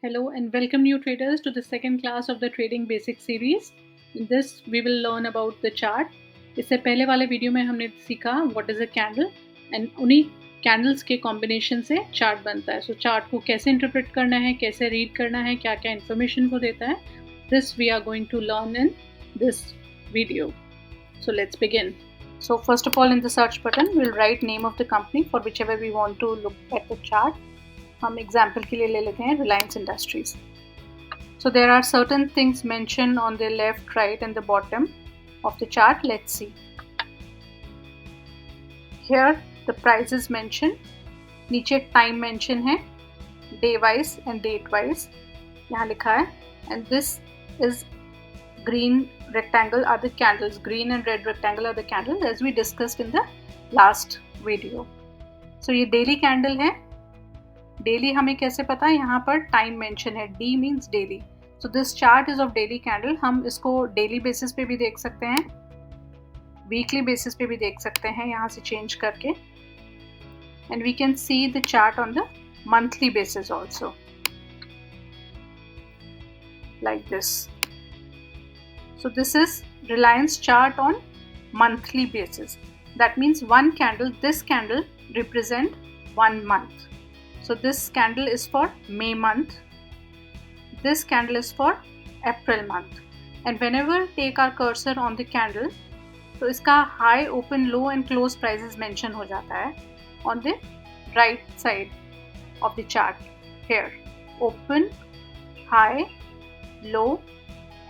Hello and welcome new traders to the second class of the Trading Basics series. In this we will learn about the chart. इससे पहले वाले video में हमने सीखा what is a candle and उन्हीं candles के combination से chart बनता है. चार्ट को कैसे इंटरप्रेट करना है, कैसे रीड करना है, क्या क्या इन्फॉर्मेशन को देता है, this we are going to learn in this video. So let's begin. So first of all, in the search button we'll write name of the company for whichever we want to look at the chart. हम example के लिए ले लेते हैं Reliance Industries. So there are certain things mention on the left, right and the bottom of the chart. Let's see. Here the price is mention, नीचे time mention है, day wise and date wise यहाँ लिखा है. And this is green rectangle are the candles, green and red rectangle are the candles as we discussed in the last video. So ये daily candle है. Daily हमें कैसे पता है, यहाँ पर टाइम मेंशन है, D means daily. So this chart is of daily candle. हम इसको डेली बेसिस पे भी देख सकते हैं, वीकली बेसिस पे भी देख सकते हैं यहाँ से चेंज करके. And we can see the chart on the monthly basis also like this. So this is Reliance chart on monthly basis. That means one candle, this candle represent 1 month. So this candle is for May month, this candle is for April month. And whenever take our cursor on the candle, तो इसका high, open, low and close prices mention हो जाता है on the right side of the chart. Here, open, high, low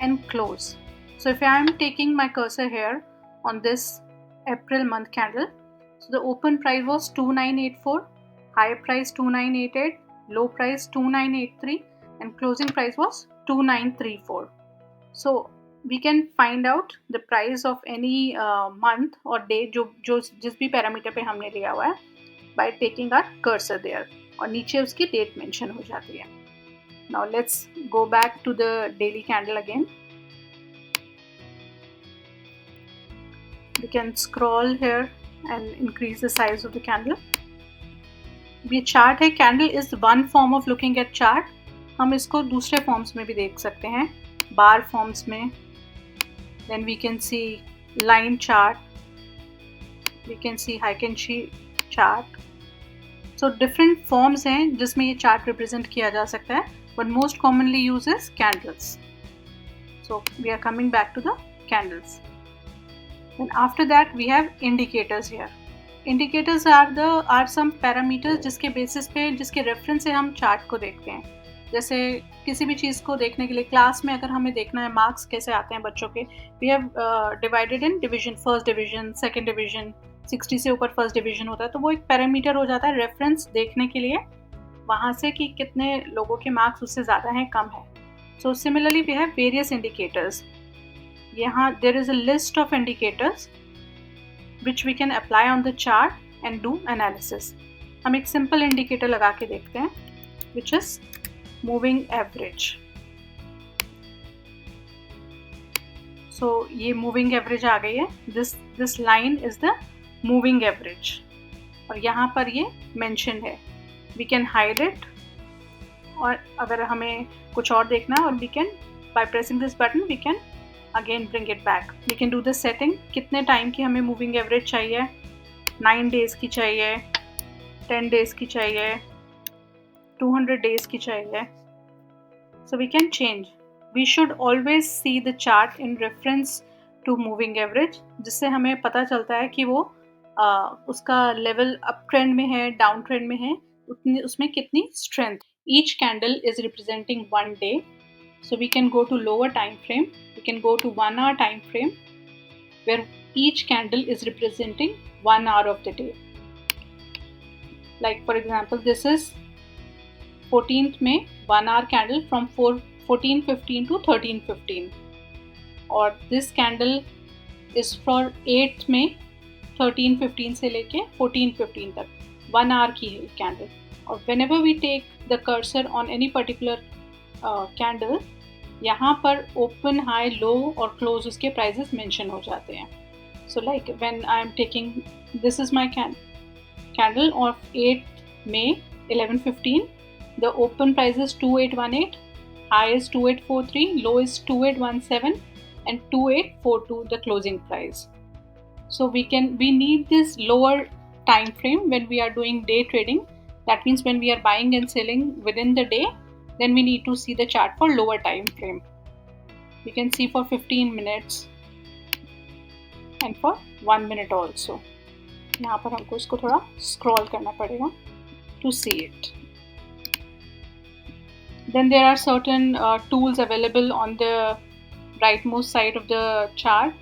and close. So if I am taking my cursor here on this April month candle, so the open price was 2984, high price 2988, low price 2983 and closing price was 2934. So we can find out the price of any month or day जो जिस भी parameter पे हमने लिया हुआ है by taking our cursor there, और नीचे उसकी डेट मेंशन हो जाती है. Now let's go back to the daily candle again. We can scroll here and increase the size of the candle. ये चार्ट है, candle is one form of looking at chart. हम इसको दूसरे forms में भी देख सकते हैं, बार फॉर्म्स में. Then we can see line chart, we can see heikin ashi chart. So different forms हैं जिसमें ये चार्ट रिप्रेजेंट किया जा सकता है, but most commonly use is candles. So we are coming back to the candles. Then after that we have indicators here. Indicators are some parameters जिसके basis पे, जिसके रेफरेंस से हम चार्ट को देखते हैं. जैसे किसी भी चीज़ को देखने के लिए क्लास में अगर हमें देखना है मार्क्स कैसे आते हैं बच्चों के, we have divided in division, first division, second division, 60 से ऊपर फर्स्ट डिवीजन होता है, तो वो एक पैरामीटर हो जाता है रेफरेंस देखने के लिए वहाँ से कि कितने लोगों के मार्क्स उससे ज़्यादा हैं, कम है. So similarly we have various indicators. यहाँ there is a list of indicators which we can apply on the chart and do analysis. हम एक simple indicator लगा के देखते हैं which is moving average. So ये moving average आ गई है. This line is the moving average और यहाँ पर ये mentioned है. We can hide it, और अगर हमें कुछ और देखना है, और we can by pressing this button we can again bring it back. We can do the setting. कितने टाइम की हमें मूविंग एवरेज चाहिए, 9 डेज की चाहिए, 10 डेज की चाहिए, 200 डेज की चाहिए. So we can change. We should always see the chart in reference to moving average, जिससे हमें पता चलता है कि वो उसका लेवल अप ट्रेंड में है, डाउन ट्रेंड में है, उसमें कितनी strength. Each candle is representing one day. So we can go to lower time frame, we can go to 1 hour time frame where each candle is representing 1 hour of the day. Like for example, this is 14th May, 1 hour candle from 14:15 to 13:15, और this candle is for 8th May 13:15 से लेके 14:15 तक 1 hour की है candle. और whenever we take the cursor on any particular candle, यहाँ पर open, high, लो और क्लोज उसके प्राइजेस मेंशन हो जाते हैं. So like when I am taking, this is my candle of 8 May 11:15 The open price is 2818, high is 2843, low is 2817, and 2842 the closing price. So we need this lower time frame when we are doing day trading. That means when we are buying and selling within the day, then we need to see the chart for lower time frame. You can see for 15 minutes and for 1 minute also. यहाँ पर हमको इसको थोड़ा scroll करना पड़ेगा to see it. Then there are certain tools available on the rightmost side of the chart.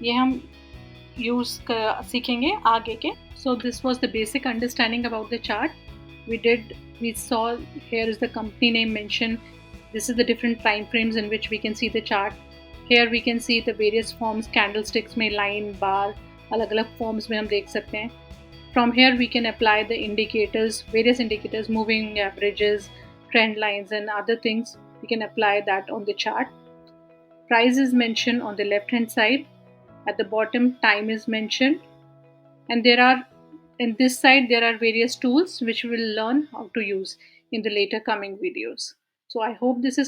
ये हम use सीखेंगे आगे के. So this was the basic understanding about the chart. We saw here is the company name mentioned. This is the different time frames in which we can see the chart. Here we can see the various forms, candlesticks में line, bar, अलग-अलग forms में हम देख सकते हैं. From here we can apply the indicators, various indicators, moving averages, trend lines and other things. We can apply that on the chart. Price is mentioned on the left hand side. At the bottom, time is mentioned. And in this side, there are various tools which we will learn how to use in the later coming videos. So I hope this is